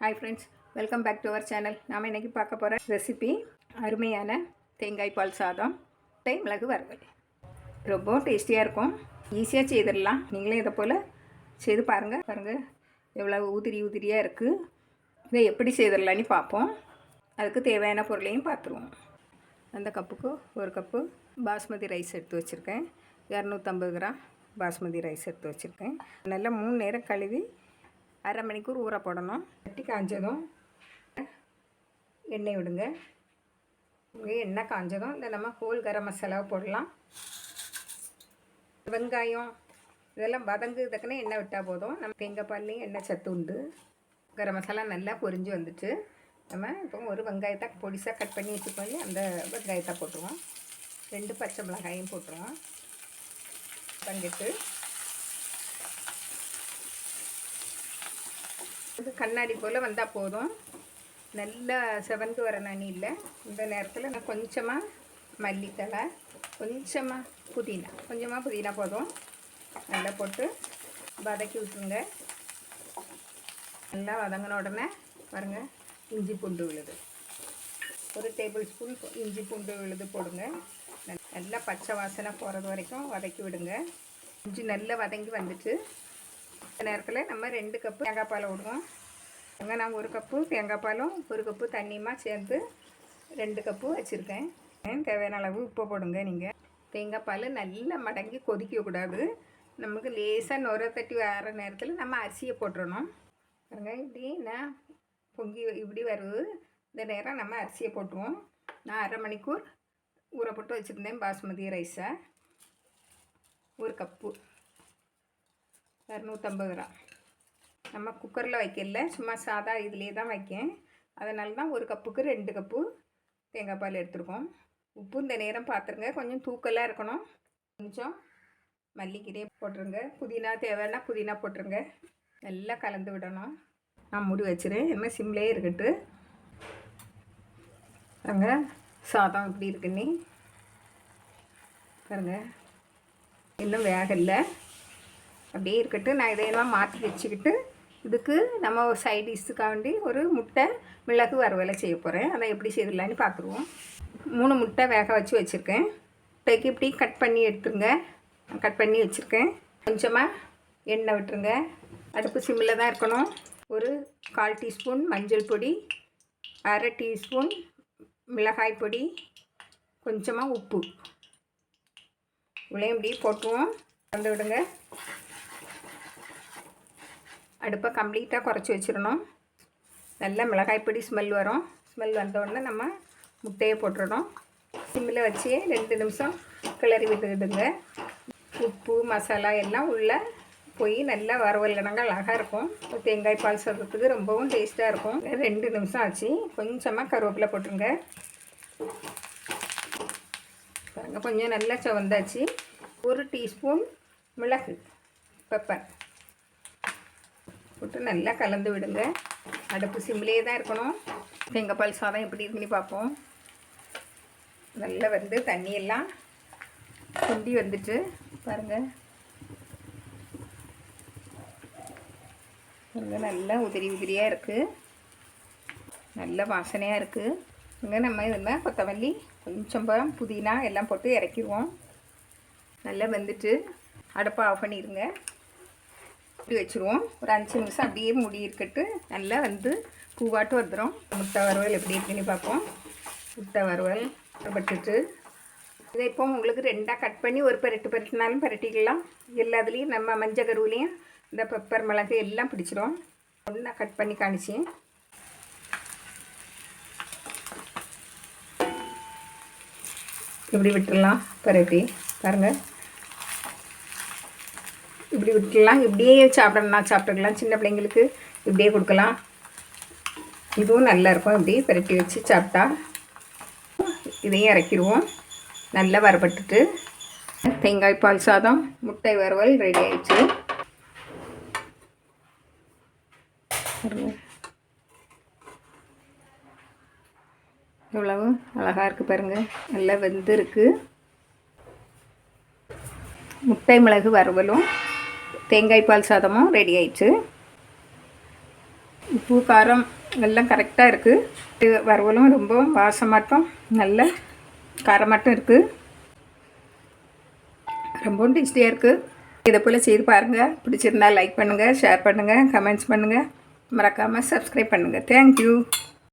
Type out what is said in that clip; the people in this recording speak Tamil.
Hi friends, welcome back to our channel. நாம் இன்றைக்கி பார்க்க போகிற ரெசிபி அருமையான தேங்காய் பால் சாதம் மிளகு வறுவல். ரொம்ப டேஸ்டியாக இருக்கும், ஈஸியாக செய்திடலாம். நீங்களே இதை போல் செய்து பாருங்கள் எவ்வளோ உதிரியாக இருக்குது. இதை எப்படி செய்திடலான்னு பார்ப்போம். அதுக்கு தேவையான பொருளையும் பார்த்துருவோம். அந்த கப்புக்கு ஒரு கப்பு பாஸ்மதி ரைஸ் எடுத்து வச்சுருக்கேன். 250 கிராம் பாஸ்மதி ரைஸ் எடுத்து வச்சுருக்கேன். நல்லா 3 நேரம் கழுவி அரை மணிக்கூர் ஊற போடணும். தட்டி காஞ்சதும் எண்ணெய் விடுங்க. எண்ணெய் காஞ்சதும் இந்த நம்ம ஹோல் கரம் மசாலாவை போடலாம். வெங்காயம் இதெல்லாம் வதங்குறதுக்குன்னு எண்ணெய் விட்டால் போதும். நம்ம தேங்காய் பால்லையும் எண்ணெய் சத்து உண்டு. கரம் மசாலா நல்லா பொரிஞ்சு வந்துட்டு நம்ம இப்போ ஒரு வெங்காயத்தை பொடிசாக கட் பண்ணி வச்சுக்கோங்க. அந்த வெங்காயத்தை போட்டுருவோம். 2 பச்சை மிளகாயும் போட்டுருவோம். வதங்கிட்டு இது கண்ணாடி போல் வந்தால் போதும். நல்லா செவந்து வர நனி இல்லை. இந்த நேரத்தில் நான் கொஞ்சமாக மல்லித்தலை, கொஞ்சமாக புதினா போதும். நல்லா போட்டு வதக்கி விட்டுருங்க. நல்லா வதங்கின உடனே பாருங்கள், இஞ்சி பூண்டு விழுது 1 டேபிள் ஸ்பூன் இஞ்சி பூண்டு விழுது போடுங்க. நல்லா பச்சை வாசனை போகிறது வரைக்கும் வதக்கி விடுங்க. இஞ்சி நல்லா வதங்கி வந்துட்டு இந்த நேரத்தில் நம்ம 2 கப்பு தேங்காய் பாலை விடுவோம். அங்கே நான் 1 கப்பு தேங்காய் பாலும் 1 கப்பு தண்ணியுமா சேர்ந்து 2 கப்பு வச்சுருக்கேன். தேவையான அளவு உப்பு போடுங்க. நீங்கள் தேங்காய் பால் நல்லா மடங்கி கொதிக்கக்கூடாது. நமக்கு லேசாக நுர தட்டி வர நேரத்தில் நம்ம அரிசியை போட்டுடணும். பாருங்க, இப்படி நான் பொங்கி இப்படி வருது. இந்த நேரம் நம்ம அரிசியை போட்டுருவோம். நான் அரை மணிக்கூர் ஊற போட்டு வச்சுருந்தேன் பாஸ்மதி ரைஸை. 1 கப்பு 250 கிராம். நம்ம குக்கரில் வைக்கல, சும்மா சாதா இதிலே தான் வைக்கேன். அதனால தான் 1 கப்புக்கு 2 கப்பு தேங்காய் பால் எடுத்துருக்கோம். உப்பு இந்த நேரம் பார்த்துருங்க, கொஞ்சம் தூக்கலாக இருக்கணும். கொஞ்சம் மல்லிக்கீரையை போட்டுருங்க. புதினா தேவைன்னா புதினா போட்டுருங்க. நல்லா கலந்து விடணும். நான் மூடி வச்சுருவேன். என்ன சிம்லேயே இருக்கட்டு. பாருங்க சாதம் இப்படி இருக்குன்னு பாருங்க, இன்னும் வேகலை. அப்படியே இருக்கட்டும். நான் இதையெல்லாம் மாற்றி வச்சுக்கிட்டு இதுக்கு நம்ம ஒரு சைட் டிஷ்ஷுக்காண்டி ஒரு முட்டை மிளகு வறுவலை செய்ய போகிறேன். அதை எப்படி செய்யலான்னு பார்த்துருவோம். 3 முட்டை வேக வச்சுருக்கேன். முட்டைக்கு இப்படி கட் பண்ணி எடுத்துருங்க. கட் பண்ணி வச்சுருக்கேன். கொஞ்சமாக எண்ணெய் விட்டுருங்க. அடுப்பு சிம்மில் தான் இருக்கணும். ஒரு 1/4 டீஸ்பூன் மஞ்சள் பொடி, அரை டீஸ்பூன் மிளகாய் பொடி, கொஞ்சமாக உப்பு இவ்வளோ இப்படி போட்டுருவோம். கலந்து விடுங்க. அடுப்பை கம்ப்ளீட்டாக குறைச்சி வச்சிடணும். நல்லா மிளகாய் பொடி ஸ்மெல் வரும். ஸ்மெல் வந்தோடனே நம்ம முட்டையை போட்டுடணும். சிம்மில் வச்சு 2 நிமிஷம் கிளறி விட்டுடுங்க. உப்பு மசாலா எல்லாம் உள்ளே போய் நல்லா வறுவல் இனங்கள் அழகாக இருக்கும். தேங்காய் பால் சாதத்துக்கு ரொம்பவும் டேஸ்ட்டாக இருக்கும். 2 நிமிஷம் ஆச்சு. கொஞ்சமாக கருவேப்பிலை போட்டுருங்க. பாருங்க, கொஞ்சம் நல்லா செவந்தாச்சு. 1 டீஸ்பூன் மிளகு பெப்பர் போட்டு நல்லா கலந்து விடுங்க. அடுப்பு சிம்லேயே தான் இருக்கணும். தேங்காய் பால் சாதம் எப்படி இருக்குன்னு பார்ப்போம். நல்லா வந்து தண்ணியெல்லாம் குண்டி வந்துட்டு பாருங்கள். நல்லா உதிரியாக இருக்குது. நல்ல வாசனையாக இருக்குது. இங்கே நம்ம இதில் கொத்தமல்லி, கொஞ்சம் புதினா எல்லாம் போட்டு இறக்கிடுவோம். நல்லா வெந்துட்டு அடுப்பை ஆஃப் பண்ணிடுங்க. இப்படி வச்சுருவோம். ஒரு 5 நிமிஷம் அப்படியே மூடி இருக்கட்டு. நல்லா வந்து பூவாட்டு வந்துடும். முட்டை வறுவல் எப்படி இருக்குன்னு பார்ப்போம். முட்டை வறுவல் பட்டுட்டு இதை இப்போ உங்களுக்கு 2ஆக கட் பண்ணி ஒரு பரட்டினாலும் பரட்டிக்கலாம். எல்லாத்துலேயும் நம்ம மஞ்சள் கருவிலையும் இந்த பெப்பர் மிளகு எல்லாம் பிடிச்சிடும். ஒன்றா கட் பண்ணி காணிச்சேன். இப்படி விட்டுடலாம். பரட்டி பாருங்கள், இப்படி விட்டுடலாம். இப்படியே சாப்பிட்டுக்கலாம். சின்ன பிள்ளைங்களுக்கு இப்படியே கொடுக்கலாம். இதுவும் நல்லாயிருக்கும். இப்படி பரட்டி வச்சு சாப்பிட்டா. இதையும் இறக்கிடுவோம். நல்லா வரப்பட்டுட்டு தேங்காய் பால் சாதம் முட்டை வறுவல் ரெடி ஆயிடுச்சு. எவ்வளவு அழகாக இருக்குது பாருங்கள். நல்லா வெந்திருக்கு. முட்டை மிளகு வறுவலும் தேங்காய் பால் சாதமும் ரெடி ஆயிடுச்சு. உப்பு காரம் எல்லாம் கரெக்டாக இருக்குது. வறுவலும் ரொம்ப வாசமாட்டம் நல்ல காரமாட்டம் இருக்குது. ரொம்பவும் டேஸ்டியாக இருக்குது. இதை போல் செய்து பாருங்கள். பிடிச்சிருந்தால் லைக் பண்ணுங்கள், ஷேர் பண்ணுங்கள், கமெண்ட்ஸ் பண்ணுங்கள். மறக்காமல் சப்ஸ்கிரைப் பண்ணுங்கள். தேங்க்யூ.